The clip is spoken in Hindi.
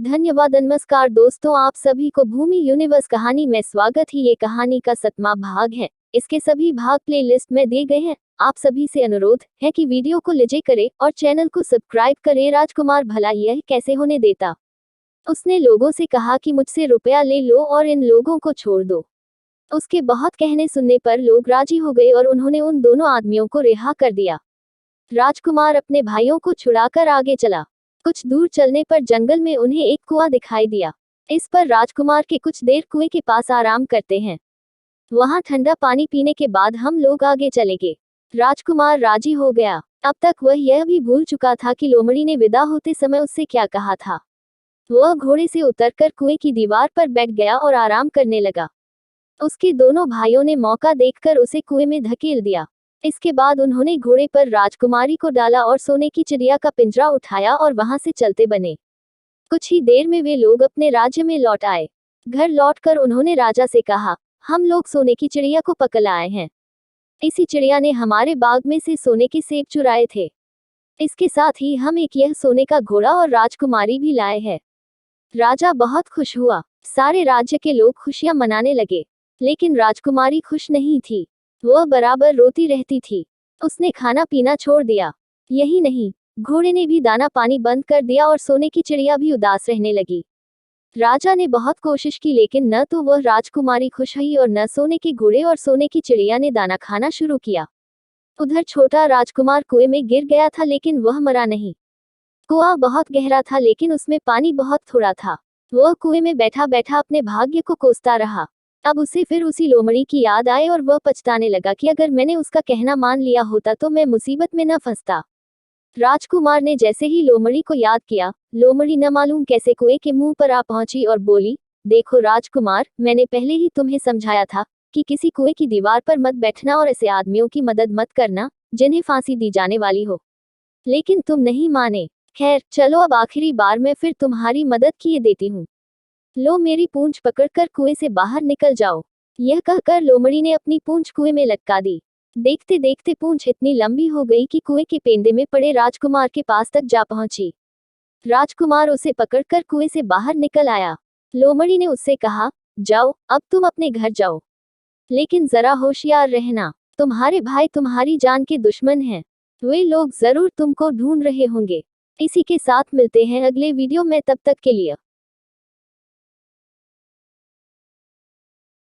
धन्यवाद। नमस्कार दोस्तों, आप सभी को भूमि यूनिवर्स कहानी में स्वागत है। ये कहानी का 7वां भाग है। इसके सभी भाग प्लेलिस्ट में दिए गए हैं। आप सभी से अनुरोध है कि वीडियो को लाइक करें और चैनल को सब्सक्राइब करें। राजकुमार भला यह कैसे होने देता। उसने लोगों से कहा कि मुझसे रुपया ले लो और इन लोगों को छोड़ दो। उसके बहुत कहने सुनने पर लोग राजी हो गए और उन्होंने उन दोनों आदमियों को रिहा कर दिया। राजकुमार अपने भाइयों को छुड़ाकर आगे चला। कुछ दूर चलने पर जंगल में उन्हें एक कुआं दिखाई दिया। इस पर राजकुमार के कुछ देर कुएं के पास आराम करते हैं। वहां ठंडा पानी पीने के बाद हम लोग आगे चलेंगे। राजकुमार राजी हो गया। अब तक वह यह भी भूल चुका था कि लोमड़ी ने विदा होते समय उससे क्या कहा था। वह घोड़े से उतरकर कुएं की दीवार पर बैठ गया और आराम करने लगा। उसके दोनों भाइयों ने मौका देखकर उसे कुएं में धकेल दिया। इसके बाद उन्होंने घोड़े पर राजकुमारी को डाला और सोने की चिड़िया का पिंजरा उठाया और वहां से चलते बने। कुछ ही देर में वे लोग अपने राज्य में लौट आए। घर लौटकर उन्होंने राजा से कहा, हम लोग सोने की चिड़िया को पकड़ आए हैं। इसी चिड़िया ने हमारे बाग में से सोने के सेब चुराए थे। इसके साथ ही हम एक यह सोने का घोड़ा और राजकुमारी भी लाए हैं। राजा बहुत खुश हुआ। सारे राज्य के लोग खुशियां मनाने लगे, लेकिन राजकुमारी खुश नहीं थी। वह बराबर रोती रहती थी। उसने खाना पीना छोड़ दिया। यही नहीं, घोड़े ने भी दाना पानी बंद कर दिया और सोने की चिड़िया भी उदास रहने लगी। राजा ने बहुत कोशिश की, लेकिन न तो वह राजकुमारी खुश हुई और न सोने के घोड़े और सोने की चिड़िया ने दाना खाना शुरू किया। उधर छोटा राजकुमार कुएं में गिर गया था, लेकिन वह मरा नहीं। कुआं बहुत गहरा था, लेकिन उसमें पानी बहुत थोड़ा था। वह कुएं में बैठा बैठा अपने भाग्य को कोसता रहा। अब उसे फिर उसी लोमड़ी की याद आई और वह पछताने लगा कि अगर मैंने उसका कहना मान लिया होता तो मैं मुसीबत में न फंसता। राजकुमार ने जैसे ही लोमड़ी को याद किया, लोमड़ी न मालूम कैसे कुएं के मुंह पर आ पहुंची और बोली, देखो राजकुमार, मैंने पहले ही तुम्हें समझाया था कि किसी कुएं की दीवार पर मत बैठना और ऐसे आदमियों की मदद मत करना जिन्हें फांसी दी जाने वाली हो। लेकिन तुम नहीं माने। खैर चलो, अब आखिरी बार मैं फिर तुम्हारी मदद किए देती हूँ। लो मेरी पूंछ पकड़कर कुएं से बाहर निकल जाओ। यह कहकर लोमड़ी ने अपनी पूंछ कुएं में लटका दी। देखते देखते पूंछ इतनी लंबी हो गई कि कुएं के पेंदे में पड़े राजकुमार के पास तक जा पहुंची। राजकुमार उसे पकड़कर कुएं से बाहर निकल आया। लोमड़ी ने उससे कहा, जाओ अब तुम अपने घर जाओ, लेकिन जरा होशियार रहना, तुम्हारे भाई तुम्हारी जान के दुश्मन हैं। वे लोग जरूर तुमको ढूंढ रहे होंगे। इसी के साथ मिलते हैं अगले वीडियो में, तब तक के लिए